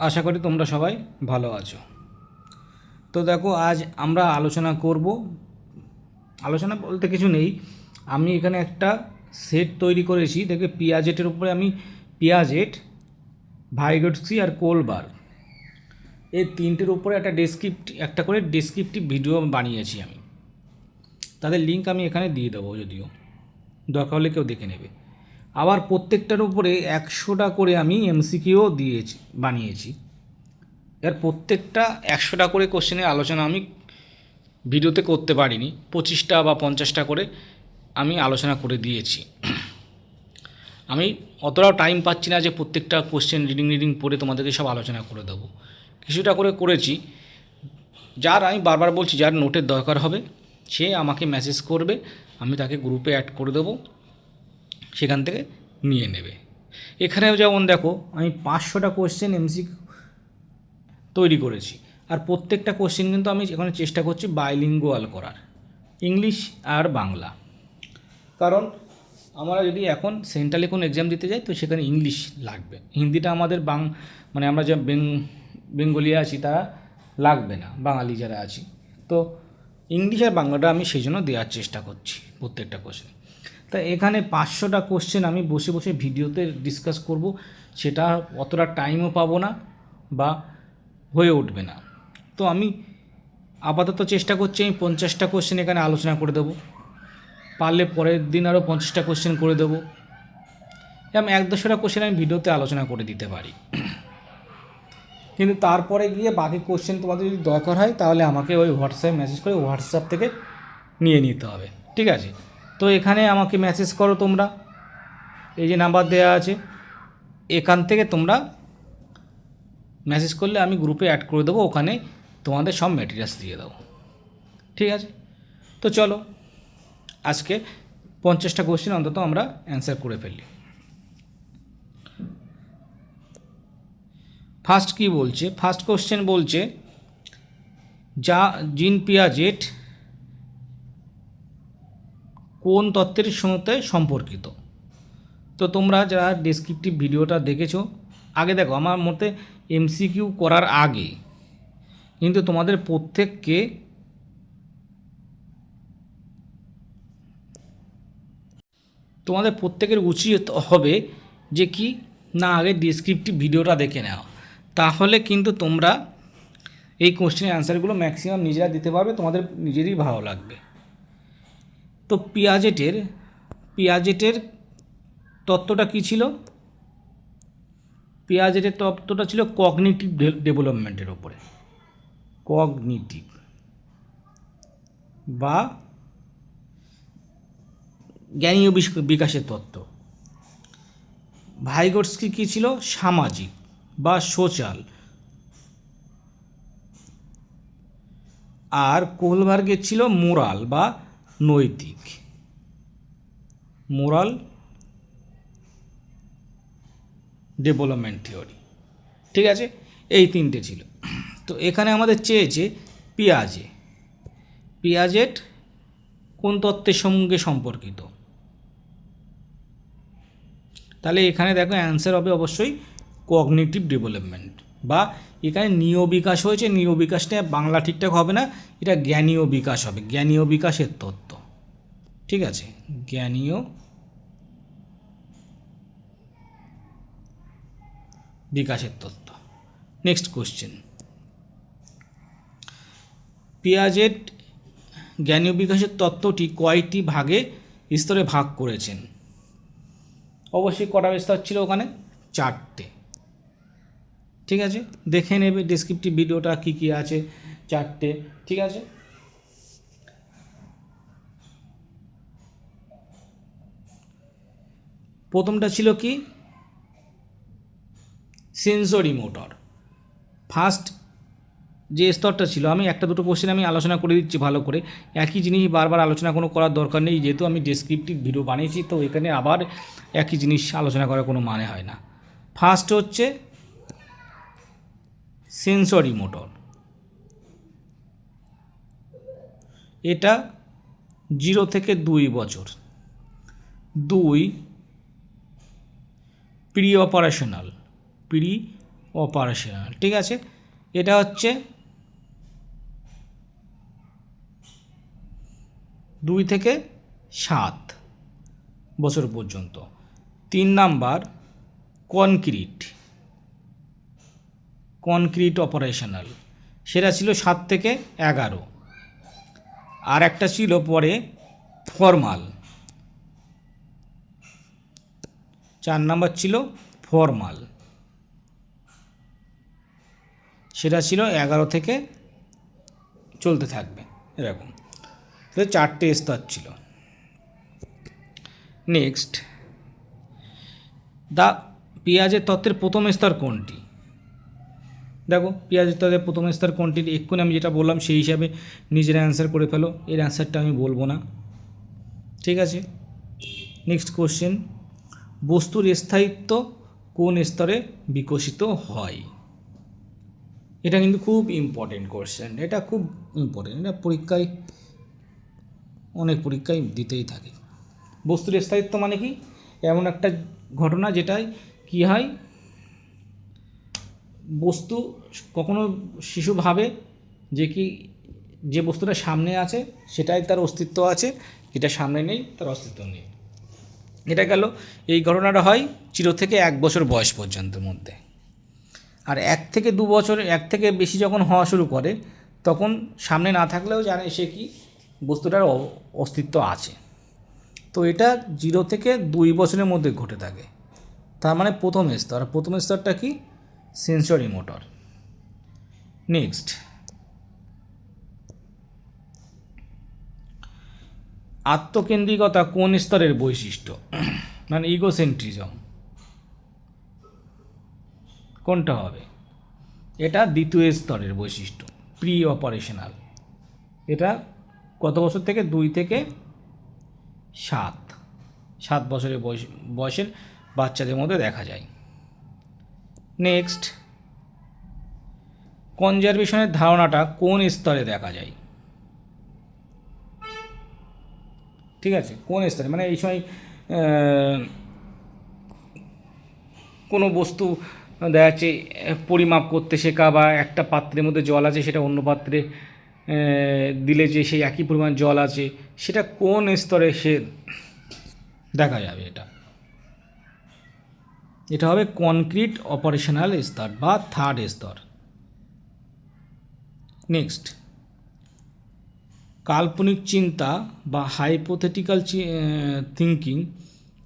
আশা করি তোমরা সবাই ভালো আছো। তো দেখো, আজ আমরা আলোচনা বলতে কিছু নেই। আমি এখানে একটা সেট তৈরি করেছি। দেখবে পিয়াজেটের উপরে আমি পিয়াজেট, ভাইগটসকি আর কোলবার, এই তিনটের উপরে একটা করে ডেসক্রিপটিভ ভিডিও বানিয়েছি আমি। তাদের লিঙ্ক আমি এখানে দিয়ে দেবো, যদিও দরকার হলে কেউ দেখে নেবে। আবার প্রত্যেকটার উপরে 100টা করে আমি এমসিকিউ বানিয়েছি। এর প্রত্যেকটা 100টা করে কোশ্চেনের আলোচনা আমি ভিডিওতে করতে পারিনি, 25টা বা 50টা করে আমি আলোচনা করে দিয়েছি। আমি অতটাও টাইম পাচ্ছি না যে প্রত্যেকটা কোশ্চেন রিডিং পড়ে তোমাদেরকে সব আলোচনা করে দেবো। কিছুটা করে করেছি। যার আমি বারবার বলছি, যার নোটের দরকার হবে সে আমাকে মেসেজ করবে, আমি তাকে গ্রুপে অ্যাড করে দেবো, সেখান থেকে নিয়ে নেবে। এখানেও যেমন দেখো, আমি 500টা কোশ্চেন এমসিকিউ তৈরি করেছি। আর প্রত্যেকটা কোশ্চেন কিন্তু আমি এখানে চেষ্টা করছি বাইলিঙ্গুয়াল করার, ইংলিশ আর বাংলা। কারণ আমরা যদি এখন সেন্ট্রালে কোনো এক্সাম দিতে যাই তো সেখানে ইংলিশ লাগবে, হিন্দিটা আমাদের মানে আমরা যা বেঙ্গলি আছি তারা লাগবে না, বাঙালি যারা আছি। তো ইংলিশ আর বাংলাটা আমি সেই জন্য দেওয়ার চেষ্টা করছি প্রত্যেকটা কোশ্চেন। তা এখানে 500টা কোশ্চেন আমি বসে বসে ভিডিওতে ডিসকাস করব, সেটা অতটা টাইমও পাবো না বা হয়ে উঠবে না। তো আমি আপাতত চেষ্টা করছি আমি 50টা কোশ্চেন এখানে আলোচনা করে দেবো, পারলে পরের দিন আরও 50টা কোশ্চেন করে দেবো। এরকম 100-200টা কোশ্চেন আমি ভিডিওতে আলোচনা করে দিতে পারি। কিন্তু তারপরে গিয়ে বাকি কোশ্চেন তোমাদের যদি দরকার হয় তাহলে আমাকে ওই হোয়াটসঅ্যাপে মেসেজ করে হোয়াটসঅ্যাপ থেকে নিয়ে নিতে হবে, ঠিক আছে? তো এখানে আমাকে মেসেজ করো তোমরা, এই যে নাম্বার দেওয়া আছে, এখান থেকে তোমরা মেসেজ করলে আমি গ্রুপে অ্যাড করে দেবো, ওখানে তোমাদের সব ম্যাটেরিয়ালস দিয়ে দেবো, ঠিক আছে? তো চলো আজকে 50টা কোশ্চেন অন্তত আমরা অ্যান্সার করে ফেলি। ফার্স্ট কি বলছে? ফার্স্ট কোশ্চেন বলছে জিন পিয়াজেট কোন তত্ত্বের সঙ্গে সম্পর্কিত? তো তোমরা যারা ডেসক্রিপটিভ ভিডিওটা দেখেছো, আগে দেখো, আমার মতে এমসিকিউ করার আগে কিন্তু তোমাদের প্রত্যেকের উচিত হবে যে কি না, আগে ডেসক্রিপটিভ ভিডিওটা দেখে নেওয়া। তাহলে কিন্তু তোমরা এই কোশ্চেনের অ্যান্সারগুলো ম্যাক্সিমাম নিজেরা দিতে পারবে, তোমাদের নিজেরই ভালো লাগবে। তো পিয়াজেটের তত্ত্বটা কী ছিল? পিয়াজেটের তত্ত্বটা ছিল কগনিটিভ ডেভেলপমেন্টের ওপরে, কগনিটিভ বা জ্ঞানীয় বিকাশের তত্ত্ব। ভাইগটস্কি কী ছিল? সামাজিক বা সোশ্যাল। আর কোলবার্গের ছিল মোরাল বা নৈতিক, মোরাল ডেভেলপমেন্ট থিওরি, ঠিক আছে? এই তিনটে ছিল। তো এখানে আমাদের চেয়েছে পিয়াজেট কোন তত্ত্বের সঙ্গে সম্পর্কিত। তাহলে এখানে দেখো অ্যান্সার হবে অবশ্যই কগনিটিভ ডেভেলপমেন্ট, বা এখানে নিয় বিকাশ হয়েছে, নিয় বিকাশটা বাংলা ঠিকঠাক হবে না, এটা জ্ঞানীয় বিকাশ হবে, জ্ঞানীয় বিকাশের তত্ত্ব, ঠিক আছে? জ্ঞানীয় বিকাশের তত্ত্ব। নেক্সট কোশ্চেন, পিয়াজেট জ্ঞানীয় বিকাশের তত্ত্বটি কয়টি স্তরে ভাগ করেছেন? অবশ্যই কটা স্তর ছিল ওখানে? 4টে, ঠিক আছে? দেখে নেবে ডেসক্রিপটিভ ভিডিওটা কী কী আছে, 4টে, ঠিক আছে? প্রথমটা ছিল কি? Sensory motor. ফার্স্ট যে স্তরটা ছিল, আমি একটা দুটো কোশ্চেন আমি আলোচনা করে দিচ্ছি ভালো করে, একই জিনিস বারবার আলোচনা কোনো করার দরকার নেই, যেহেতু আমি ডেসক্রিপটিভ ভিডিও বানিয়েছি, তো এখানে আবার একই জিনিস আলোচনা করার কোনো মানে হয় না। ফার্স্ট হচ্ছে সেন্সরি মোটর, এটা 0 থেকে 2 বছর। 2 প্রি অপারেশনাল। ঠিক আছে, এটা হচ্ছে 2 থেকে 7 বছর পর্যন্ত। 3 নাম্বার কনক্রিট অপারেশনাল, সেটা ছিল 7 থেকে 11। আর একটা ছিল পরে ফর্মাল, 4 নাম্বার ছিল ফর্মাল, সেটা ছিল 11 থেকে চলতে থাকবে এরকম। তো 4টে স্তর ছিল। নেক্সট, পেঁয়াজের তত্ত্বের প্রথম স্তর কোনটি? দেখো পেঁয়াজের তত্ত্বের প্রথম স্তর কোনটি, এক্ষুনি আমি যেটা বললাম সেই হিসাবে নিজের অ্যান্সার করে ফেলো, এর অ্যান্সারটা আমি বলবো না। ঠিক আছে, নেক্সট কোশ্চেন, বস্তুর স্থায়িত্ব কোন স্তরে বিকশিত হয়? এটা কিন্তু খুব ইম্পর্টেন্ট কোশ্চেন, এটা খুব ইম্পর্টেন্ট, এটা পরীক্ষায় অনেক পরীক্ষায় দিতেই থাকে। বস্তুর স্থায়িত্ব মানে কি? এমন একটা ঘটনা যেটায় কি হয়, বস্তু কখনো শিশু ভাবে যে বস্তুটা সামনে আছে সেটাই তার অস্তিত্ব আছে, যেটা সামনে নেই তার অস্তিত্ব নেই। এটা গেল, এই ঘটনাটা হয় 0 থেকে 1 বছর বয়স পর্যন্ত মধ্যে। আর 1 থেকে 2 বছর, 1 থেকে বেশি যখন হওয়া শুরু করে তখন সামনে না থাকলেও জানে সে কি বস্তুটার অস্তিত্ব আছে। তো এটা 0 থেকে 2 বছরের মধ্যে ঘটে থাকে। তার মানে প্রথম স্তর। প্রথম স্তরটা কি? Sensory motor. নেক্সট, আত্মকেন্দ্রিকতা কোন স্তরের বৈশিষ্ট্য? মানে ইগোসেন্ট্রিজম কোনটা হবে? এটা দ্বিতীয় স্তরের বৈশিষ্ট্য, প্রি অপারেশনাল। এটা কত বছর থেকে? 2 থেকে 7 বছরের বয়সের বাচ্চাদের মধ্যে দেখা যায়। নেক্সট, কনজারভেশনের ধারণাটা কোন স্তরে দেখা যায়? ঠিক আছে, কোন স্তরে? মানে এই সময় কোনো বস্তু দেখা যাচ্ছে পরিমাপ করতে শেখা, বা একটা পাত্রের মধ্যে জল আছে সেটা অন্য পাত্রে দিলে যে সেই একই পরিমাণ জল আছে, সেটা কোন স্তরে সে দেখা যাবে? এটা হবে কনক্রিট অপারেশনাল স্তর বা 3rd স্তর। নেক্সট, কাল্পনিক চিন্তা বা হাইপোথেটিক্যাল থিঙ্কিং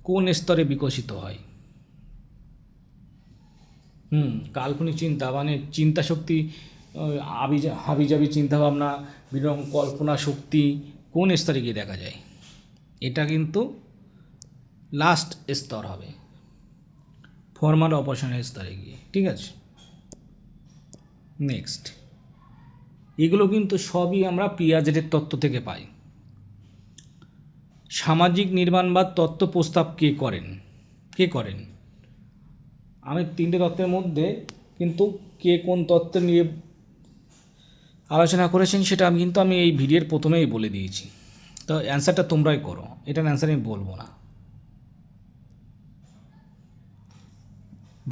কোন স্তরে বিকশিত হয়? কাল্পনিক চিন্তা মানে চিন্তা শক্তি, হাবিজাবি চিন্তাভাবনা, বিভিন্ন রকম কল্পনা শক্তি কোন স্তরে গিয়ে দেখা যায়? এটা কিন্তু লাস্ট স্তর হবে, ফর্মাল অপারেশনাল স্তরে গিয়ে। ঠিক আছে, নেক্সট, এগুলো কিন্তু সবই আমরা পিয়াজেটের তত্ত্ব থেকে পাই। সামাজিক নির্মাণবাদ তত্ত্ব প্রস্তাব কে করেন? আমি 3টে তত্ত্বের মধ্যে কিন্তু কে কোন তত্ত্ব নিয়ে আলোচনা করেছেন সেটা আমি এই ভিডিওর প্রথমেই বলে দিয়েছি। তো অ্যান্সারটা তোমরাই করো, এটার অ্যান্সার আমি বলবো না।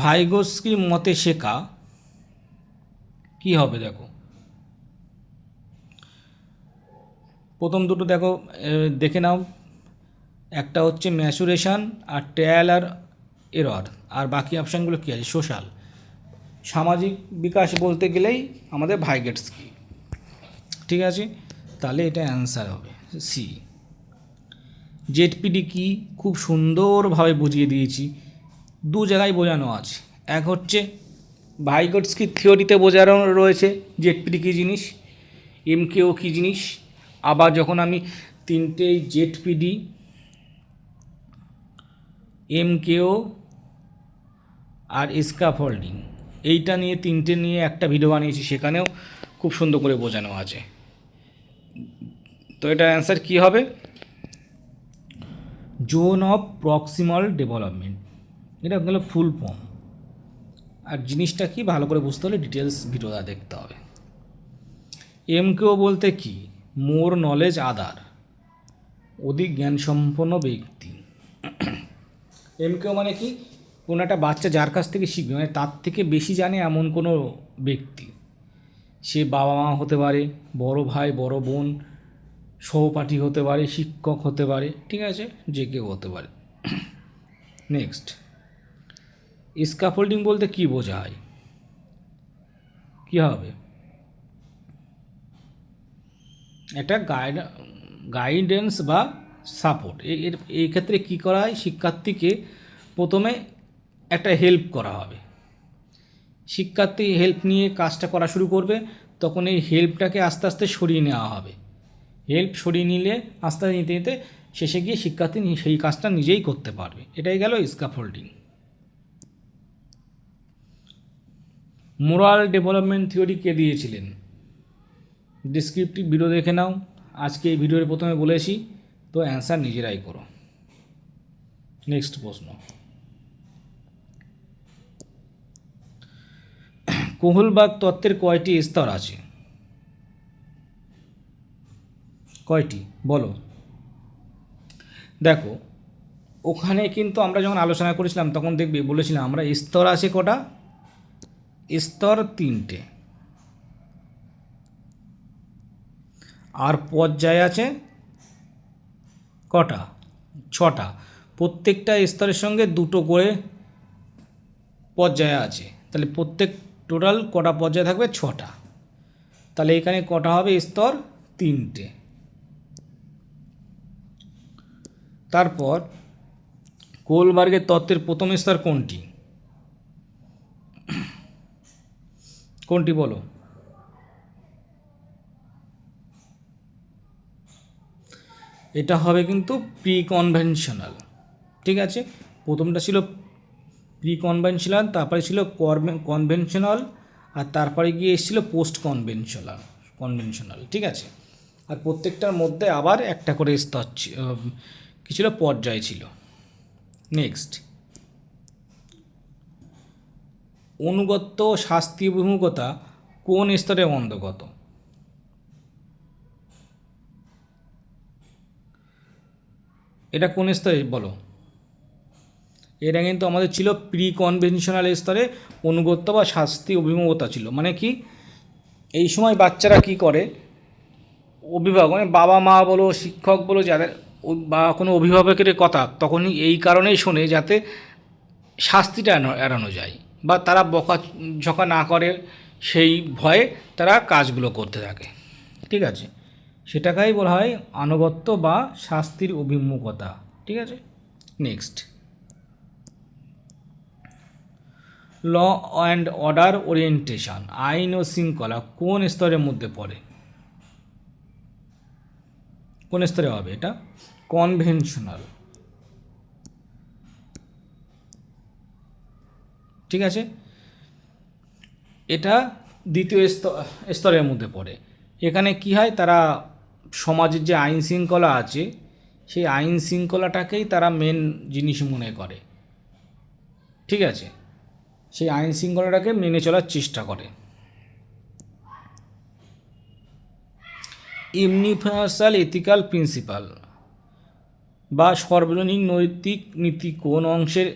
ভাইগোস্কির মতে শেখা কি হবে? দেখো প্রথম দুটো দেখে নাও, একটা হচ্ছে ম্যাচুরেশন আর ট্রায়াল আর এরর, আর বাকি অপশানগুলো কী আছে? সোশ্যাল, সামাজিক বিকাশ বলতে গেলেই আমাদের ভাইগোটস্কি। ঠিক আছে, তাহলে এটা অ্যান্সার হবে সি। জেডপিডি কি? খুব সুন্দরভাবে বুঝিয়ে দিয়েছি, 2 জায়গায় বোঝানো আছে। এক হচ্ছে ভাইগোটস্কির থিওরিতে বোঝানো রয়েছে জেডপিডি কী জিনিস, এমকেও কী জিনিস। আবার যখন আমি 3টে জেডপিডি, এমকেও আর স্ক্যাফোল্ডিং, এইটা নিয়ে 3টে নিয়ে একটা ভিডিও বানিয়েছি, সেখানেও খুব সুন্দর করে বোঝানো আছে। তো এটার অ্যান্সার কী হবে? জোন অফ প্রক্সিমাল ডেভেলপমেন্ট, এটা গেল ফুল ফর্ম। আর জিনিসটা কি ভালো করে বুঝতে হলে ডিটেলস ভিডিওটা দেখতে হবে। এমকেও বলতে কি? মোর নলেজ আদার, অধিক জ্ঞানসম্পন্ন ব্যক্তি। এমকেও মানে কি? কোনো একটা বাচ্চা যার কাছ থেকে শিখবে, মানে তার থেকে বেশি জানে এমন কোনো ব্যক্তি, সে বাবা মা হতে পারে, বড় ভাই বড় বোন, সহপাঠী হতে পারে, শিক্ষক হতে পারে, ঠিক আছে, যে কেউ হতে পারে। নেক্সট, স্ক্যাফোল্ডিং বলতে কী বোঝায়, কী হবে? একটা গাইডেন্স বা সাপোর্ট। এই ক্ষেত্রে কী করা হয়, শিক্ষার্থীকে প্রথমে একটা হেল্প করা হবে, শিক্ষার্থী হেল্প নিয়ে কাজটা করা শুরু করবে, তখন এই হেল্পটাকে আস্তে আস্তে সরিয়ে নেওয়া হবে। হেল্প সরিয়ে নিলে আস্তে আস্তে নিতে নিতে শেষে গিয়ে শিক্ষার্থী সেই কাজটা নিজেই করতে পারবে। এটাই গেল স্ক্যাফোল্ডিং। মোরাল ডেভেলপমেন্ট থিওরি কে দিয়েছিলেন? ডিসক্রিপটিভ ভিডিও দেখে নাও, আজকে এই ভিডিওর প্রথমে বলেছি, তো অ্যান্সার নিজেরাই করো। নেক্সট প্রশ্ন, কোহলবার্গ তত্ত্বের কয়টি স্তর আছে? কয়টি বলো? দেখো, ওখানে কিন্তু আমরা যখন আলোচনা করেছিলাম তখন দেখবে বলেছিলাম আমরা স্তর আছে কটা, স্তর 3টে, আর পর্যায় আছে কটা, 6টা। প্রত্যেকটা স্তরের সঙ্গে 2টো করে পর্যায় আছে, তাহলে প্রত্যেক টোটাল কটা পর্যায় থাকবে, 6টা। তাহলে এখানে কটা হবে স্তর, 3টে। তারপর কোহলবার্গের তত্ত্বের প্রথম স্তর কোনটি, কোনটি বলো? এটা হবে কিন্তু প্রি কনভেনশনাল, ঠিক আছে। প্রথমটা ছিল প্রি কনভেনশনাল, তারপরে ছিল কনভেনশনাল, আর তারপরে গিয়ে এসেছিল পোস্ট কনভেনশনাল, ঠিক আছে। আর প্রত্যেকটার মধ্যে আবার একটা করে স্তর কি ছিল, পর্যায় ছিল। নেক্সট, অনুগত্য শাস্তি অভিমুখতা কোন স্তরে অন্তর্গত? এটা কোন স্তরে বলো? এটা কিন্তু আমাদের ছিল প্রি কনভেনশনাল স্তরে অনুগত্য বা শাস্তি অভিমুখতা ছিল। মানে কি, এই সময় বাচ্চারা কি করে, অভিভাবক মানে বাবা মা বলো, শিক্ষক বলো, যাদের বা কোনো অভিভাবকের কথা তখনই এই কারণেই শোনে যাতে শাস্তিটা এড়ানো যায়, বা তারা বকাঝকা না করে, সেই ভয়ে তারা কাজগুলো করতে থাকে, ঠিক আছে। সেটাকেই বলা হয় আনুগত্য বা শাস্তির অভিমুখতা, ঠিক আছে। Next, law and order orientation আইন ও শৃঙ্খলা কোন স্তরের মধ্যে পড়ে? কোন স্তরে হবে এটা? কনভেনশনাল, ঠিক আছে। এটা দ্বিতীয় স্তরের মধ্যে পড়ে। এখানে কি হয়, তারা সমাজের যে আইন শৃঙ্খলা আছে সেই আইন শৃঙ্খলাটাকেই তারা মেন জিনিস মনে করে, ঠিক আছে। সেই আইন শৃঙ্খলাটাকে মেনে চলার চেষ্টা করে। ইউনিভার্সাল এথিক্যাল প্রিন্সিপাল বা সর্বজনীন নৈতিক নীতি কোন অংশের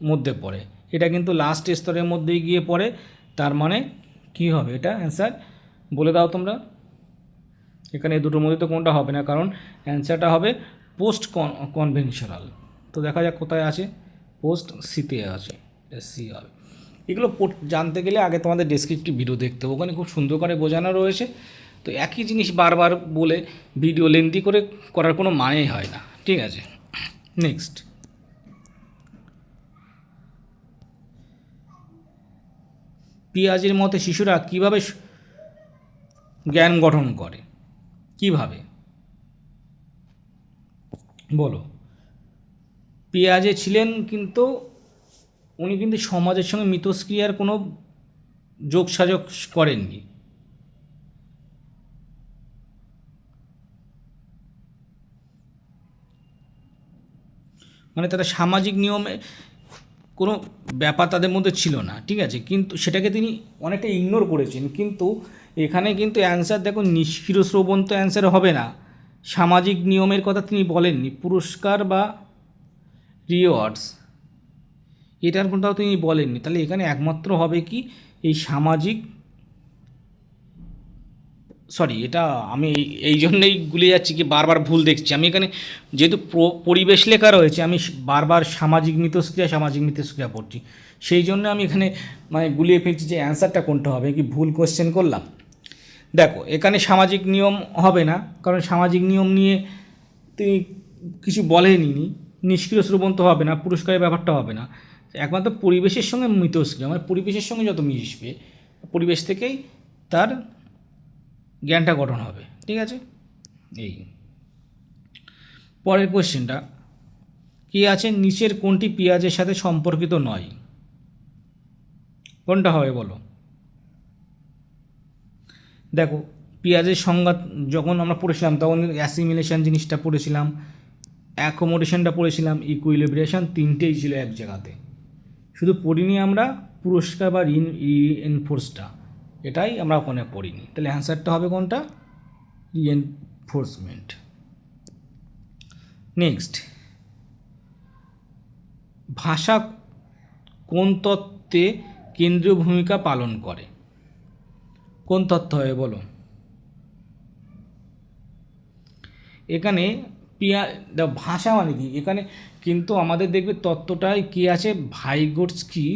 মধ্যে পড়ে? এটা কিন্তু লাস্ট স্তরের মধ্যেই গিয়ে পড়ে। তার মানে কি হবে এটা অ্যান্সার, বলে দাও তোমরা। এখানে দুটোর মধ্যে তো কোনটা হবে না, কারণ অ্যান্সারটা হবে পোস্ট কনভেনশনাল। তো দেখা যাক কোথায় আছে, পোস্ট সিতে আছে, সি হবে। এগুলো জানতে গেলে আগে তোমাদের ডেসক্রিপটিভ ভিডিও দেখতে হবে, ওখানে খুব সুন্দর করে বোঝানো রয়েছে। তো একই জিনিস বারবার বলে ভিডিও লেন্দি করে করার কোনো মানেই হয় না, ঠিক আছে। নেক্সট, পিয়াজের মতে শিশুরা কিভাবে জ্ঞান গঠন করে, কিভাবে বলো? পিয়াজে ছিলেন কিন্তু উনি কিন্তু সমাজের সঙ্গে মিথস্ক্রিয়ার কোনো যোগসাযোগ করেননি। মানে তারা সামাজিক নিয়মে কোনো ব্যাপার তাদের মধ্যে ছিল না, ঠিক আছে। কিন্তু সেটাকে তিনি অনেকটা ইগনোর করেছেন। কিন্তু এখানে কিন্তু অ্যান্সার দেখো, নিষ্ক্রিয় শ্রবণ তো অ্যান্সার হবে না। সামাজিক নিয়মের কথা তিনি বলেননি। পুরস্কার বা রিওয়ার্ডস, এটার কোনটাও তিনি বলেননি। তাহলে এখানে একমাত্র হবে কি এই সামাজিক, সরি এটা আমি এই জন্যেই গুলিয়ে যাচ্ছি কি বারবার ভুল দেখছি আমি এখানে, যেহেতু পরিবেশ লেখা রয়েছে আমি বারবার সামাজিক মিথস্ক্রিয়া পড়ছি, সেই জন্য আমি এখানে মানে গুলিয়ে ফেলছি যে অ্যান্সারটা কোনটা হবে, কি ভুল কোশ্চেন করলাম। দেখো এখানে সামাজিক নিয়ম হবে না, কারণ সামাজিক নিয়ম নিয়ে তিনি কিছু বলেনি, নিষ্ক্রিয় শ্রবণ তো হবে না, পুরস্কারের ব্যাপারটা হবে না, একমাত্র পরিবেশের সঙ্গে মিথস্ক্রিয়া, মানে পরিবেশের সঙ্গে যত মিশবে পরিবেশ থেকেই তার জ্ঞানটা গঠন হবে। ঠিক আছে, এই পরের কোশ্চেনটা কি আছে, নিচের কোনটি পেঁয়াজের সাথে সম্পর্কিত নয়? কোনটা হবে বলো? দেখো পেঁয়াজের সংজ্ঞা যখন আমরা পড়েছিলাম তখন অ্যাসিমিলেশন জিনিসটা পড়েছিলাম, অ্যাকোমোডেশনটা পড়েছিলাম, ইকুইলিব্রেশন, তিনটেই ছিল এক জায়গাতে, শুধু পড়িনি আমরা পুরস্কার বা রিএনফোর্সটা, এটাই আমরা ওখানে পড়িনি। তাহলে অ্যান্সারটা হবে কোনটা? রিএনফোর্সমেন্ট। নেক্সট, ভাষা কোন তত্ত্বে কেন্দ্রীয় ভূমিকা পালন করে? কোন তত্ত্ব হবে বলো? এখানে ভাষা মানে কি, এখানে কিন্তু আমাদের দেখবে তত্ত্বটায় কী আছে, ভাইগোটস্কি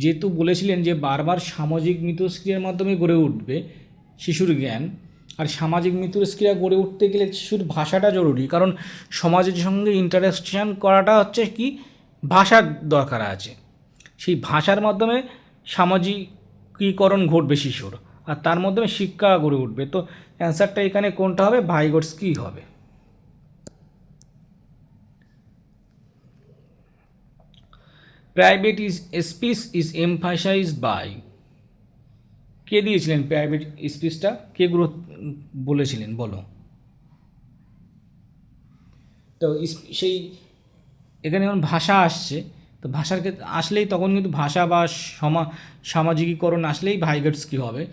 যেহেতু বলেছিলেন যে বারবার সামাজিক মিথস্ক্রিয়ার মাধ্যমে গড়ে উঠবে শিশুর জ্ঞান, আর সামাজিক মিথস্ক্রিয়া গড়ে উঠতে গেলে শিশুর ভাষাটা জরুরি, কারণ সমাজের সঙ্গে ইন্টারাকশন করাটা হচ্ছে কি ভাষার দরকার আছে, সেই ভাষার মাধ্যমে সামাজিকীকরণ ঘটবে শিশুর, আর তার মাধ্যমে শিক্ষা গড়ে উঠবে। তো অ্যান্সারটা এখানে কোনটা হবে? ভাইগোটস্কি হবে। Private speech is emphasized by, কে দিয়েছিলেন প্রাইভেট স্পিচটা, কে বলেছিলেন বলো? তো সেই এখানে যখন ভাষা আসছে, তো ভাষার ক্ষেত্রে আসলেই তখন কিন্তু ভাষা বা সামাজিকীকরণ আসলেই ভাইগোটস্কি হবে।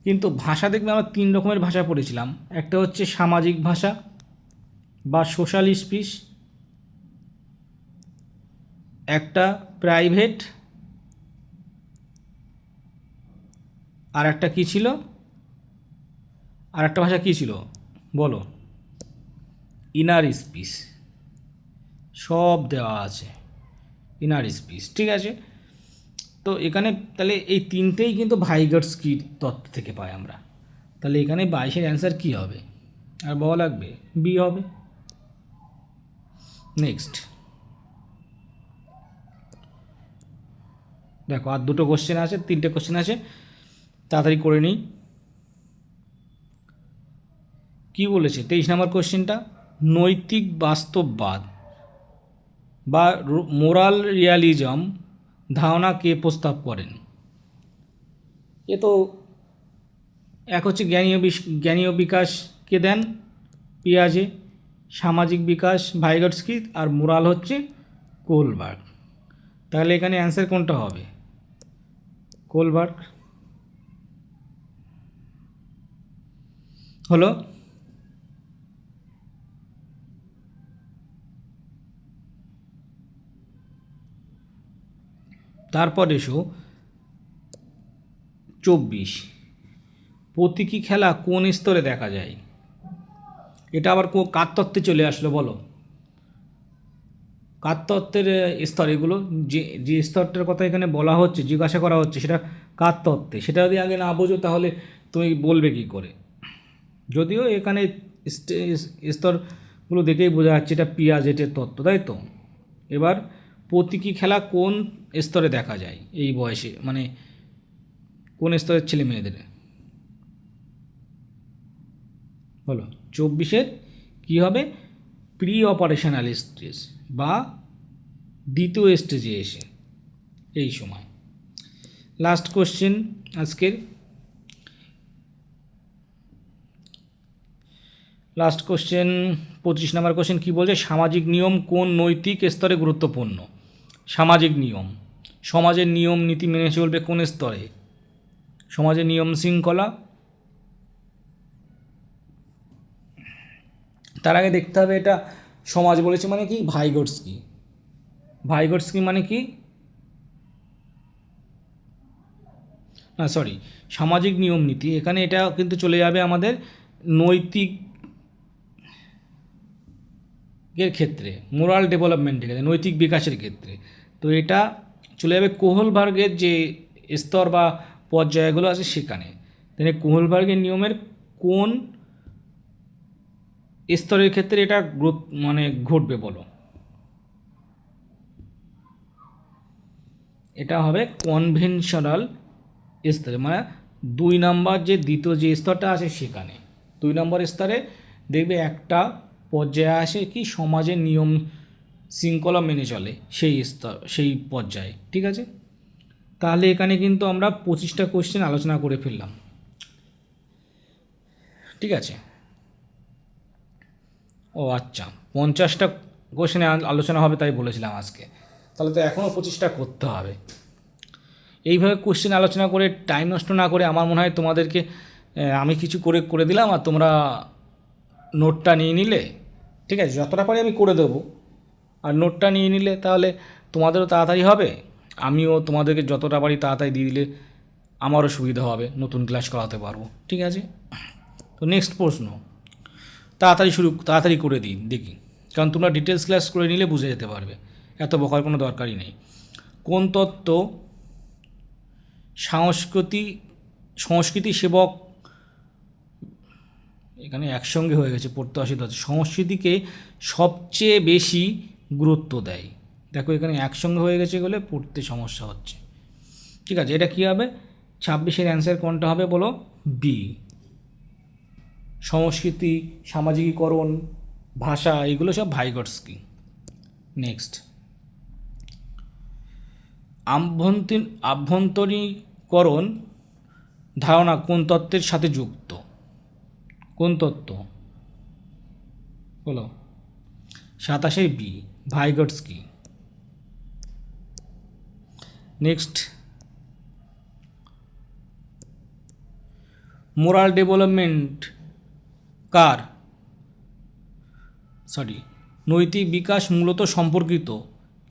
কিন্তু ভাষা দেখবে আমরা তিন রকমের ভাষা পড়েছিলাম, একটা হচ্ছে সামাজিক ভাষা বা সোশ্যাল স্পিচ, একটা প্রাইভেট, আর একটা কী ছিল, আর একটা ভাষা কী ছিল বলো? ইনার স্পিচ, সব দেওয়া আছে ইনার স্পিচ। ঠিক আছে, তো এখানে তাহলে এই তিনটেই কিন্তু ভাইগোটস্কির তত্ত্ব থেকে পাই আমরা। তাহলে এখানে 22-এর অ্যান্সার কী হবে? আর বলা লাগবে বি হবে। নেক্সট দেখো আর দুটো কোশ্চেন আছে, তিনটে কোশ্চেন আছে, তাড়াতাড়ি করে নিই। কি বলেছে 23 নম্বর কোশ্চেনটা, নৈতিক বাস্তববাদ বা মোরাল রিয়ালিজম ধারণা কে প্রস্তাব করেন? এ তো এক হচ্ছে জ্ঞানীয় বিকাশ কে দেন পিয়াজে, সামাজিক বিকাশ ভাইগোটস্কি, আর মোরাল হচ্ছে কোলবার্গ। তাহলে এখানে অ্যান্সার কোনটা হবে? কোলবার্গ হলো। তারপর এসো 24, প্রতীকী খেলা কোন স্তরে দেখা যায়? এটা আবার কার তত্ত্বে চলে আসলো বলো? কার তত্ত্বের স্তর এগুলো, যে স্তরটার কথা এখানে বলা হচ্ছে, জিজ্ঞাসা করা হচ্ছে, সেটা কার তত্ত্বে? সেটা যদি আগে না বোঝো তাহলে তুমি বলবে কী করে? যদিও এখানে স্তরগুলো দেখেই বোঝা যাচ্ছে এটা পিয়াজেটের তত্ত্ব, তাই তো। এবার প্রতীকী খেলা কোন স্তরে দেখা যায় এই বয়সে, মানে কোন স্তরের ছেলে মেয়েদের বলো? 24-এর কী হবে? প্রি অপারেশনাল স্টেজ বা দ্বিতীয় স্টেজে এসে, এই সময়। লাস্ট কোশ্চেন আজকের, লাস্ট কোশ্চেন 25 নম্বর কোশ্চেন কী বলছে, সামাজিক নিয়ম কোন নৈতিক স্তরে গুরুত্বপূর্ণ? সামাজিক নিয়ম, সমাজের নিয়ম নীতি মেনে চলবে কোন স্তরে? সমাজের নিয়ম শৃঙ্খলা। তার আগে দেখতে হবে এটা সমাজ বলেছে মানে কি, ভাইগোটস্কি মানে কি না সরি, সামাজিক নিয়ম নীতি, এখানে এটা কিন্তু চলে যাবে আমাদের নৈতিক এর ক্ষেত্রে, মোরাল ডেভেলপমেন্টের ক্ষেত্রে, নৈতিক বিকাশের ক্ষেত্রে। তো এটা চলে যাবে কোহলবার্গের যে স্তর বা পর্যায়গুলো আছে সেখানে। তাহলে কোহলবার্গের নিয়মের কোন স্তরের ক্ষেত্রে এটা মানে ঘটবে বলো? এটা হবে কনভেনশনাল স্তরে, মানে 2 নম্বর যে দ্বিতীয় যে স্তরটা আছে সেখানে। 2 নম্বর স্তরে দেখবে একটা পর্যায়ে আসে কি সমাজের নিয়ম শৃঙ্খলা মেনে চলে, সেই স্তর, সেই পর্যায়ে। ঠিক আছে, তাহলে এখানে কিন্তু আমরা 25টা কোশ্চেন আলোচনা করে ফেললাম। ঠিক আছে, ও আচ্ছা, 50টা কোশ্চেনে আলোচনা হবে তাই বলেছিলাম আজকে, তাহলে তো এখনও 25টা করতে হবে। এইভাবে কোশ্চেন আলোচনা করে টাইম নষ্ট না করে আমার মনে হয় তোমাদেরকে আমি কিছু করে দিলাম আর তোমরা নোটটা নিয়ে নিলে, ঠিক আছে, যতটা পারি আমি করে দেবো, আর নোটটা নিয়ে নিলে তাহলে তোমাদেরও তাড়াতাড়ি হবে, আমিও তোমাদেরকে যতটা পারি তাড়াতাড়ি দিয়ে দিলে আমারও সুবিধা হবে, নতুন ক্লাস করাতে পারবো। ঠিক আছে, তো নেক্সট প্রশ্ন তাড়াতাড়ি করে দিই দেখি, কারণ তোমরা ডিটেলস ক্লাস করে নিলে বুঝে যেতে পারবে, এত বকার কোনো দরকারই নেই। কোন তত্ত্ব সংস্কৃতি সেবক, এখানে একসঙ্গে হয়ে গেছে, পড়তে অসুবিধা হচ্ছে, সংস্কৃতিকে সবচেয়ে বেশি গুরুত্ব দেয়? দেখো এখানে একসঙ্গে হয়ে গেছে বলে পড়তে সমস্যা হচ্ছে। ঠিক আছে, এটা কী হবে? 26-এর অ্যান্সার কোনটা হবে বলো? বি। সংস্কৃতি, সামাজিকীকরণ, ভাষা, এগুলো সব ভাইগটস্কি। নেক্সট, আভ্যন্তরীকরণ ধারণা কোন তত্ত্বের সাথে যুক্ত? কোন তত্ত্ব বলো? 27-এর B, Vygotsky. Next, moral development নৈতিক বিকাশ মূলত সম্পর্কিত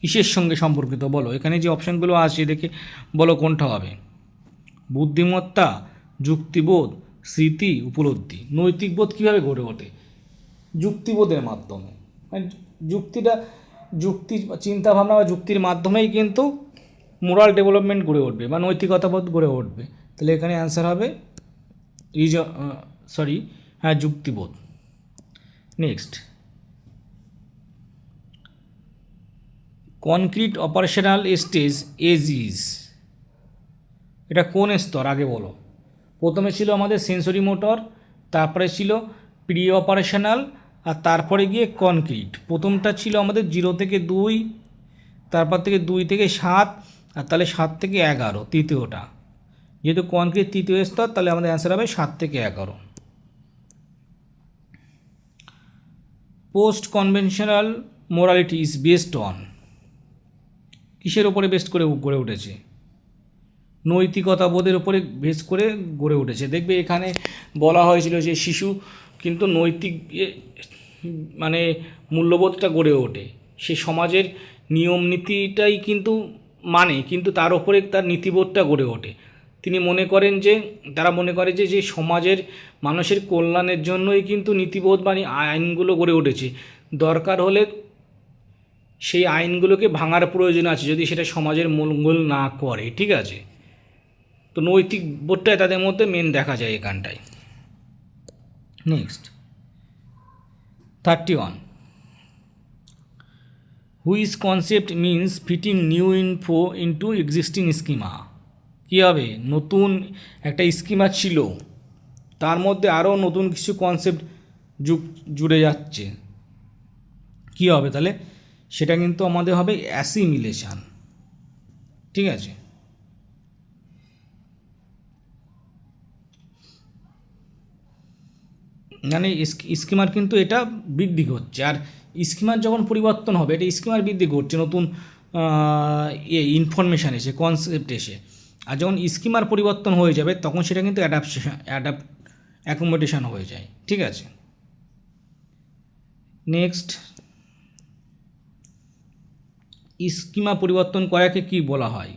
কিসের সঙ্গে সম্পর্কিত বলো? এখানে যে অপশানগুলো আছে দেখে বলো কোনটা হবে। বুদ্ধিমত্তা, যুক্তিবোধ, স্মৃতি, উপলব্ধি। নৈতিক বোধ কীভাবে গড়ে ওঠে? যুক্তিবোধের মাধ্যমে, মানে যুক্তি চিন্তাভাবনা বা যুক্তির মাধ্যমেই কিন্তু মোরাল ডেভেলপমেন্ট গড়ে উঠবে বা নৈতিকতাবোধ গড়ে উঠবে। তাহলে এখানে অ্যান্সার হবে যুক্তিবোধ। Next, concrete operational stage ages, এটা কোন স্তর আগে বলো? প্রথমে ছিল আমাদের সেন্সরি মোটর, তারপরে ছিল প্রি অপারেশনাল, আর তারপরে গিয়ে কনক্রিট। প্রথমটা ছিল আমাদের 0 থেকে 2, তারপর থেকে 2 থেকে 7, আর তাহলে 7 থেকে 11 তৃতীয়টা। যেহেতু কনক্রিট তৃতীয় স্তর, তাহলে আমাদের অ্যান্সার হবে 7 থেকে 11। Post conventional morality is based on, কিসের ওপরে বেস করে গড়ে উঠেছে? নৈতিকতাবোধের ওপরে বেস করে গড়ে উঠেছে। দেখবে এখানে বলা হয়েছিল যে শিশু কিন্তু নৈতিক মানে মূল্যবোধটা গড়ে ওঠে, সে সমাজের নিয়ম নীতিটাই কিন্তু কিন্তু তার ওপরে তার নীতিবোধটা গড়ে ওঠে। তারা মনে করে যে সমাজের মানুষের কল্যাণের জন্যই কিন্তু নীতিবোধ বা আইনগুলো গড়ে উঠেছে, দরকার হলে সেই আইনগুলোকে ভাঙার প্রয়োজন আছে যদি সেটা সমাজের মঙ্গল না করে। ঠিক আছে, তো নৈতিক বোধটাই তাদের মধ্যে মেন দেখা যায় এখানটায়। Next, 31, which concept means fitting new info into existing schema? কী হবে? নতুন একটা স্কিমা ছিল, তার মধ্যে আরও নতুন কিছু কনসেপ্ট জুড়ে যাচ্ছে, কী হবে তাহলে? সেটা কিন্তু আমাদের হবে অ্যাসিমিলেশান। ঠিক আছে, মানে স্কিমার কিন্তু এটা বৃদ্ধি ঘটছে, আর স্কিমার যখন পরিবর্তন হবে এটা স্কিমার বৃদ্ধি ঘটছে, নতুন ইনফরমেশান এসে, কনসেপ্ট এসে। আর যখন স্কিমার পরিবর্তন হয়ে যাবে তখন সেটা কিন্তু অ্যাকোমোডেশন হয়ে যায়। ঠিক আছে, নেক্সট, স্কিমা পরিবর্তন করাকে কি বলা হয়?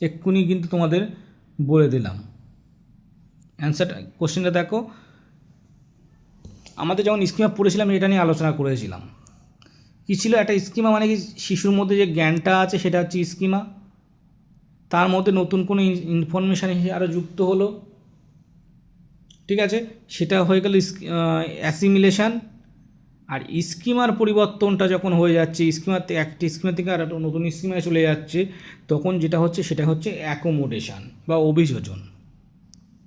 এক্ষুনি কিন্তু তোমাদের বলে দিলাম অ্যান্সারটা। কোশ্চেনটা দেখো, আমাদের যখন স্কিমা পড়েছিলাম এটা নিয়ে আলোচনা করেছিলাম। কী ছিল একটা স্কিমা, মানে কি শিশুর মধ্যে যে জ্ঞানটা আছে সেটা হচ্ছে স্কিমা, তার মধ্যে নতুন কোনো ইনফরমেশান আরও যুক্ত হলো, ঠিক আছে, সেটা হয়ে গেল অ্যাসিমিলেশান। আর স্কিমার পরিবর্তনটা যখন হয়ে যাচ্ছে, স্কিমাতে একটি স্কিমা থেকে আর একটা নতুন স্কিমায় চলে যাচ্ছে, তখন যেটা হচ্ছে সেটা হচ্ছে অ্যাকোমোডেশান বা অভিযোজন,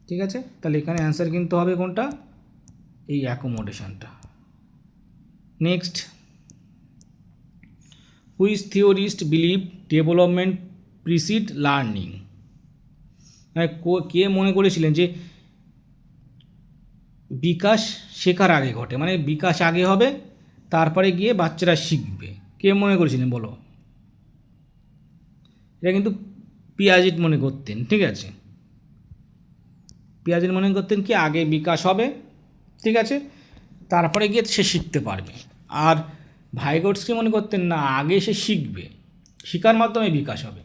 ঠিক আছে। তাহলে এখানে অ্যান্সার কিন্তু হবে কোনটা, এই অ্যাকোমোডেশানটা। Next, which theorist believe development precede learning, মানে কে মনে করেছিলেন যে বিকাশ শেখার আগে ঘটে, মানে বিকাশ আগে হবে তারপরে গিয়ে বাচ্চারা শিখবে, কে মনে করেছিলেন বলো? এটা কিন্তু পিয়াজেট মনে করতেন, ঠিক আছে। পিয়াজেট মনে করতেন কি আগে বিকাশ হবে, ঠিক আছে, তারপরে গিয়ে সে শিখতে পারবে। আর ভাইগোটস্কি মনে করতেন না, আগে সে শিখবে, শিকার মাধ্যমে বিকাশ হবে।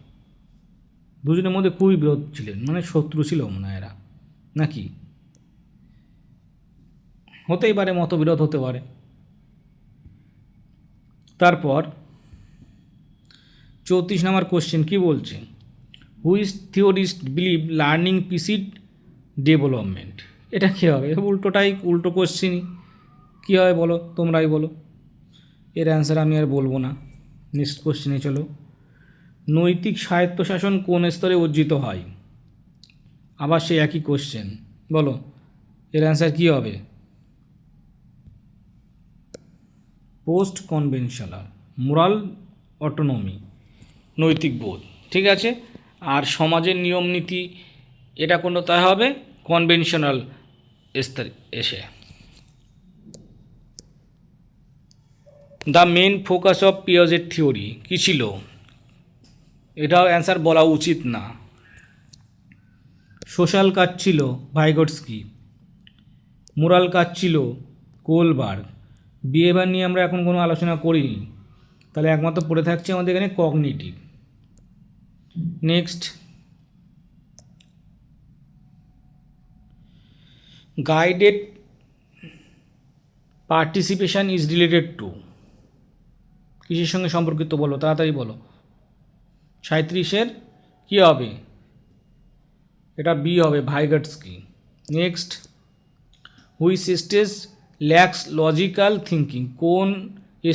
দুজনের মধ্যে খুবই বিরোধ ছিলেন, মানে শত্রু ছিল মনে হয় এরা, নাকি? হতেই পারে, মতবিরোধ হতে পারে। তারপর 34 নম্বর কোশ্চেন কী বলছে, which theorist believe learning precede development, এটা কী হবে? উল্টোটাই, উল্টো কোশ্চেনই, কী হবে বলো, তোমরাই বলো। এর অ্যান্সার আমি আর বলবো না। নেক্সট কোশ্চেনে চলো, নৈতিক স্বায়ত্তশাসন কোন স্তরে অর্জিত হয়? আবার সেই একই কোশ্চেন, বলো এর অ্যান্সার কী হবে? পোস্ট কনভেনশনাল মোরাল অটোনমি, নৈতিক বোধ, ঠিক আছে। আর সমাজের নিয়ম নীতি, এটা কোনটায় হবে? কনভেনশনাল স্তরে এসে। The main focus of Piaget theory কী ছিল? এটাও অ্যান্সার বলা উচিত না। সোশ্যাল কাজ ছিল ভাইগটস্কি, মোরাল কাজ ছিল কোলবার্গ, বিহেভিয়ার নিয়ে আমরা এখন কোনো আলোচনা করিনি, তাহলে একমাত্র পড়ে থাকছে আমাদের এখানে cognitive. Next, guided participation is related to, কিসের সঙ্গে সম্পর্কিত বলো, তাড়াতাড়ি বলো। 37-এর কী হবে? এটা বি হবে, Vygotsky. Next, which stage lakhs logical thinking, কোন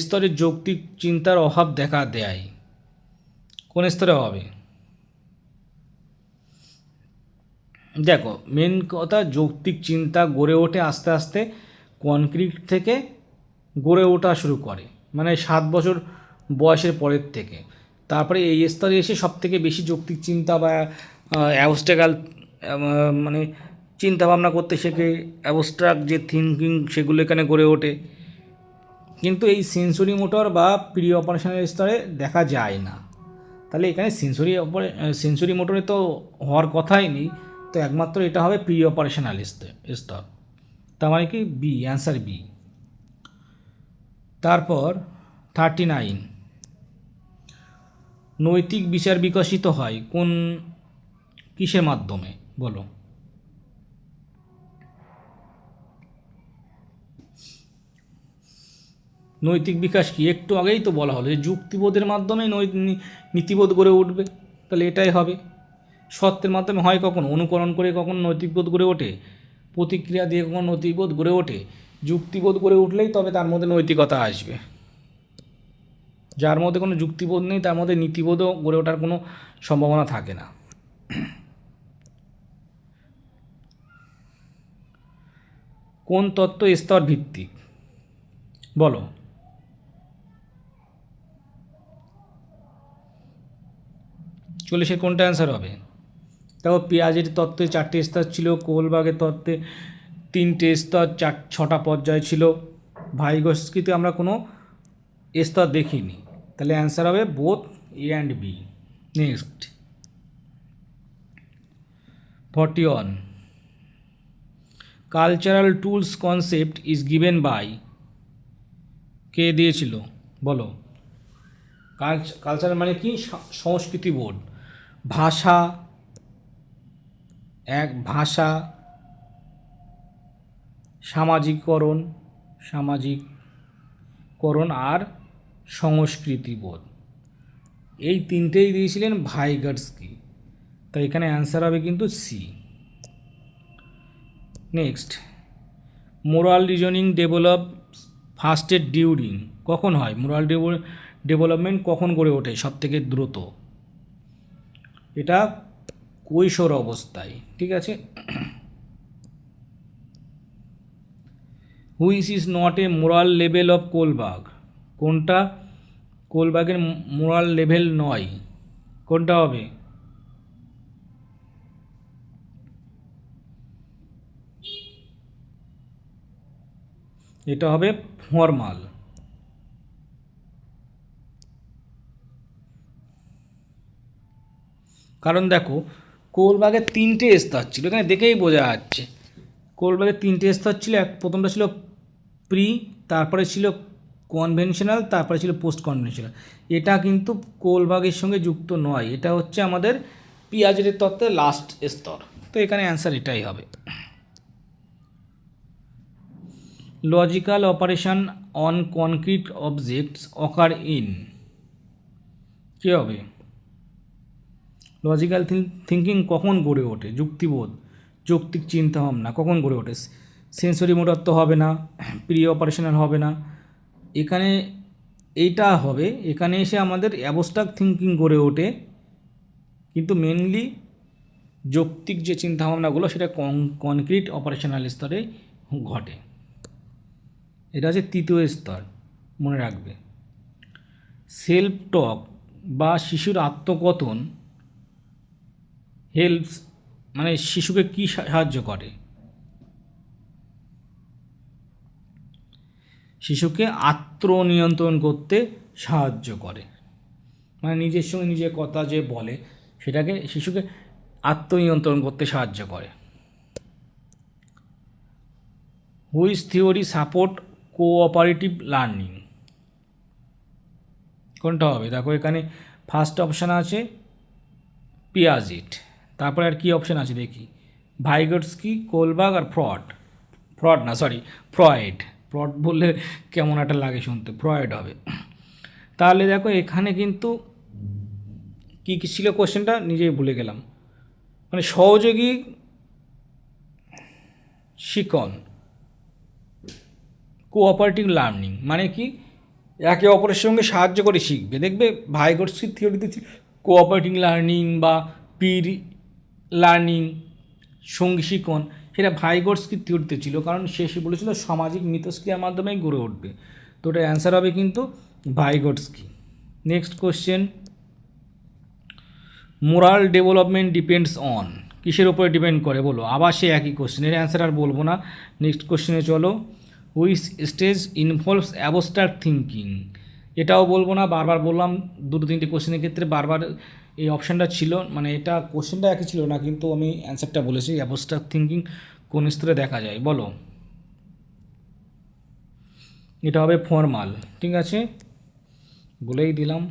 স্তরে যৌক্তিক চিন্তার অভাব দেখা দেয়? কোন স্তরে হবে? দেখো, মেন কথা যৌক্তিক চিন্তা গড়ে ওঠে আস্তে আস্তে, কনক্রিট থেকে গড়ে ওঠা শুরু করে, মানে 7 বছর বয়সের পরের থেকে। তারপরে এই স্তরে এসে সবথেকে বেশি যৌক্তিক চিন্তা বা অ্যাবস্ট্রাক্টাল, মানে চিন্তা ভাবনা করতে শেখে, অ্যাবস্ট্রাক্ট যে থিঙ্কিং সেগুলো এখানে গড়ে ওঠে। কিন্তু এই সেন্সরি মোটর বা প্রি অপারেশনের স্তরে দেখা যায় না। তাহলে এখানে সেন্সরি মোটরে তো হওয়ার কথাই নেই, তো একমাত্র এটা হবে প্রি অপারেশনাল স্তর। তার মানে কি বি, অ্যান্সার বি। তারপর 39, নৈতিক বিচার বিকশিত হয় কোন কিসের মাধ্যমে বলো? নৈতিক বিকাশ কি? একটু আগেই তো বলা হলো যে যুক্তিবোধের মাধ্যমে নীতিবোধ গড়ে উঠবে, তাহলে এটাই হবে। সত্যের মাধ্যমে হয় কখন? অনুকরণ করে কখন নৈতিকবোধ গড়ে ওঠে, প্রতিক্রিয়া দিয়ে কখন নৈতিকবোধ গড়ে ওঠে, যুক্তিবোধ গড়ে উঠলেই তবে তার মধ্যে নৈতিকতা আসবে। যার মধ্যে কোনো যুক্তিবোধ নেই তার মধ্যে নীতিবোধও গড়ে ওঠার কোনো সম্ভাবনা থাকে না। কোন তত্ত্ব স্তর ভিত্তিক বলো? চল্লিশের কোনটা অ্যান্সার হবে? দেখো, পিয়াজের তত্ত্বে 4টে স্তর ছিল, কোলবার্গের তত্ত্বে 3টে স্তর, 6টা পর্যায় ছিল, ভাইগটস্কিতে আমরা কোনো স্তর দেখিনি, তাহলে অ্যান্সার হবে both A and B. Next, 41, cultural tools concept is given by, কে দিয়েছিল বলো? কালচারাল মানে কি? সংস্কৃতি বোর্ড ভাষা, ভাষা, সামাজিককরণ আর সংস্কৃতিবোধ, এই তিনটেই দিয়েছিলেন ভাইগটস্কি। তাই এখানে অ্যান্সার হবে কিন্তু C. Next, moral reasoning develop fastest during, কখন হয় মোরাল ডেভেলপমেন্ট কখন গড়ে ওঠে সব থেকে দ্রুত? এটা কৈশোর অবস্থায়, ঠিক আছে। Which is not a moral level of Kohlberg, কোনটা কোলবার্গের মোরাল লেভেল নয়, কোনটা হবে? এটা হবে ফর্মাল। কারণ দেখো কোলবার্গের তিনটে স্তর ছিল, এখানে দেখেই বোঝা যাচ্ছে কোলবার্গের তিনটে স্তর ছিল। প্রথমটা ছিল প্রি, তারপরে ছিল কনভেনশনাল, তারপরে ছিল পোস্ট কনভেনশনাল। এটা কিন্তু কোলবার্গের সঙ্গে যুক্ত নয়, এটা হচ্ছে আমাদের পিয়াজেটের তত্ত্বের লাস্ট স্তর। তো এখানে অ্যান্সার এটাই হবে। Logical operation on concrete objects occur in, কী হবে? লজিক্যাল থিঙ্কিং কখন গড়ে ওঠে? যুক্তিবোধ, যৌক্তিক চিন্তাভাবনা কখন গড়ে ওঠে? সেন্সরি মোটর তো হবে না, প্রি অপারেশনাল হবে না, এখানে এইটা হবে। এখানে এসে আমাদের অ্যাবস্ট্রাক্ট থিঙ্কিং গড়ে ওঠে, কিন্তু মেনলি যৌক্তিক যে চিন্তাভাবনাগুলো সেটা কনক্রিট অপারেশনাল স্তরে ঘটে। এটা হচ্ছে তৃতীয় স্তর, মনে রাখবে। সেলফ টক বা শিশুর আত্মকথন হেল্পস, মানে শিশুকে কি সাহায্য করে? শিশুকে আত্মনিয়ন্ত্রণ করতে সাহায্য করে, মানে নিজের সঙ্গে নিজের কথা যে বলে সেটাকে শিশুকে আত্মনিয়ন্ত্রণ করতে সাহায্য করে। Which theory support cooperative learning, কোনটা হবে? দেখো এখানে ফার্স্ট অপশান আছে পিয়াজেট, তারপরে আর কি অপশান আছে দেখি, ভাইগটস্কি, কোলবার্গ আর ফ্রয়েড। ফ্রয়েড বললে কেমন একটা লাগে শুনতে, ফ্রয়েড হবে। তাহলে দেখো এখানে কিন্তু কী কী ছিল কোশ্চেনটা নিজেই ভুলে গেলাম। মানে সহযোগী শিখন, কোঅপারেটিভ লার্নিং মানে কি? একে অপরের সঙ্গে সাহায্য করে শিখবে। দেখবে ভাইগটস্কির থিওরিতে ছিল কোঅপারেটিভ লার্নিং বা পির লার্নিং, সঙ্গী শিখন, সেটা ভাইগটস্কির থিওরিতে ছিল, কারণ সে বলেছিল সামাজিক মিথস্ক্রিয়ার মাধ্যমেই গড়ে উঠবে। তো ওটা অ্যান্সার হবে কিন্তু Vygotsky. Next question, moral development depends on, কিসের উপরে ডিপেন্ড করে বলো? আবার সে একই কোশ্চেন, এর অ্যান্সার আর বলবো না। নেক্সট কোশ্চেনে চলো, which stage involves abstract thinking, এটাও বলবো না, বারবার বললাম দুটো তিনটে কোশ্চেনের ক্ষেত্রে বারবার এই অপশানটা ছিল, মানে এটা কোশ্চেনটা একই ছিল না, কিন্তু আমি অ্যান্সারটা বলেছি। অ্যাবস্ট্রাক্ট থিঙ্কিং কোন স্তরে দেখা যায় বলো? এটা হবে ফর্মাল, ঠিক আছে, বলেই দিলাম।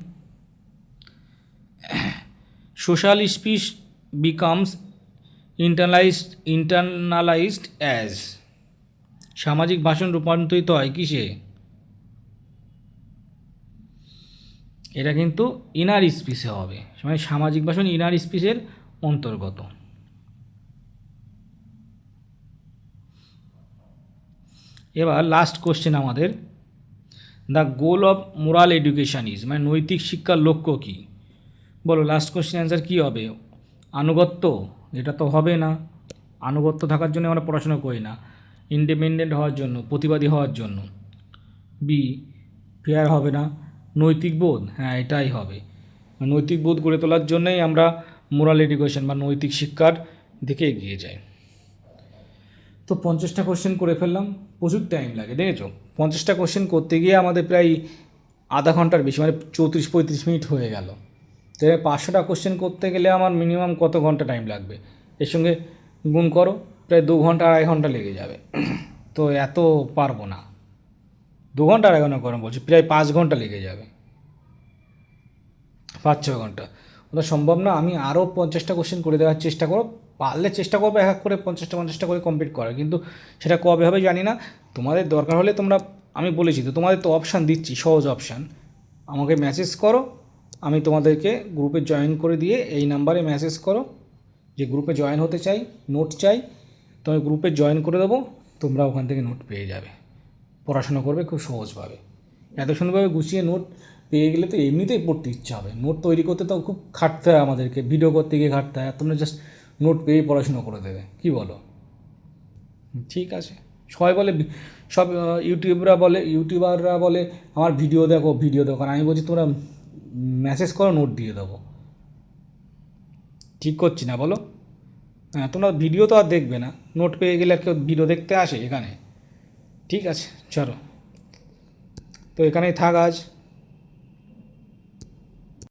সোশ্যাল স্পিচ বিকামস ইন্টারনালাইজড অ্যাজ, সামাজিক ভাষণ রূপান্তরিত হয় কিসে? এটা কিন্তু ইনার স্পিচে হবে, মানে সামাজিক ভাষণ ইনার স্পিচের অন্তর্গত। এবার লাস্ট কোশ্চেন আমাদের, the goal of moral education is, মানে নৈতিক শিক্ষার লক্ষ্য কী বলো? লাস্ট কোশ্চেন অ্যান্সার কী হবে? আনুগত্য, এটা তো হবে না। আনুগত্য থাকার জন্য আমরা পড়াশোনা করি না, ইন্ডিপেন্ডেন্ট হওয়ার জন্য, প্রতিবাদী হওয়ার জন্য। বি, ফেয়ার হবে না। নৈতিক বোধ, হ্যাঁ এটাই হবে, নৈতিক বোধ গড়ে তোলার জন্যই আমরা মোরাল এডুকেশন বা নৈতিক শিক্ষার দিকে এগিয়ে যাই। তো 50টা কোশ্চেন করে ফেললাম, প্রচুর টাইম লাগে দেখেছো, 50টা কোশ্চেন করতে গিয়ে আমাদের প্রায় আধা ঘন্টার বেশি, মানে 34-35 মিনিট হয়ে গেল। তো 500টা কোশ্চেন করতে গেলে আমার মিনিমাম কত ঘন্টা টাইম লাগবে? এর সঙ্গে গুণ করো, প্রায় 2 ঘন্টা 2.5 ঘন্টা লেগে যাবে। তো এত পারবো না, 2 ঘন্টা 2.5 ঘন্টা করে বলছি, প্রায় 5 ঘন্টা লেগে যাবে, 5-6 ঘন্টা। তোমার সম্ভব না, আমি আরও 50টা কোশ্চেন করে দেওয়ার চেষ্টা করো, পারলে চেষ্টা করবো এক এক করে 50টা করে কমপ্লিট করার, কিন্তু সেটা কবে হবে জানি না। তোমাদের দরকার হলে তোমরা, আমি বলেছি তো তোমাদের তো অপশান দিচ্ছি, সহজ অপশান, আমাকে মেসেজ করো, আমি তোমাদেরকে গ্রুপে জয়েন করে দিয়ে এই নাম্বারে মেসেজ করো যে গ্রুপে জয়েন হতে চাই, নোট চাই, তো আমি গ্রুপে জয়েন করে দেবো, তোমরা ওখান থেকে নোট পেয়ে যাবে, পড়াশোনা করবে খুব সহজভাবে। এত সুন্দরভাবে গুছিয়ে নোট পেয়ে গেলে তো এমনিতেই পড়তে ইচ্ছা হবে। নোট তৈরি করতে তো খুব খাটতে হয় আমাদেরকে, ভিডিও করতে গিয়ে খাটতে হয়, আর তোমরা জাস্ট নোট পেয়েই পড়াশোনা করে দেবে, কী বলো? ঠিক আছে। সবাই বলে, সব ইউটিউবাররা বলে আমার ভিডিও দেখো, কারণ আমি বলছি তোমরা মেসেজ করো, নোট দিয়ে দেবো। ঠিক করছি না বলো? হ্যাঁ, তোমরা ভিডিও তো আর দেখবে না, নোট পেয়ে গেলে আর কেউ ভিডিও দেখতে আসে এখানে? ঠিক আছে, চলো, তো এখানেই থাক আজ।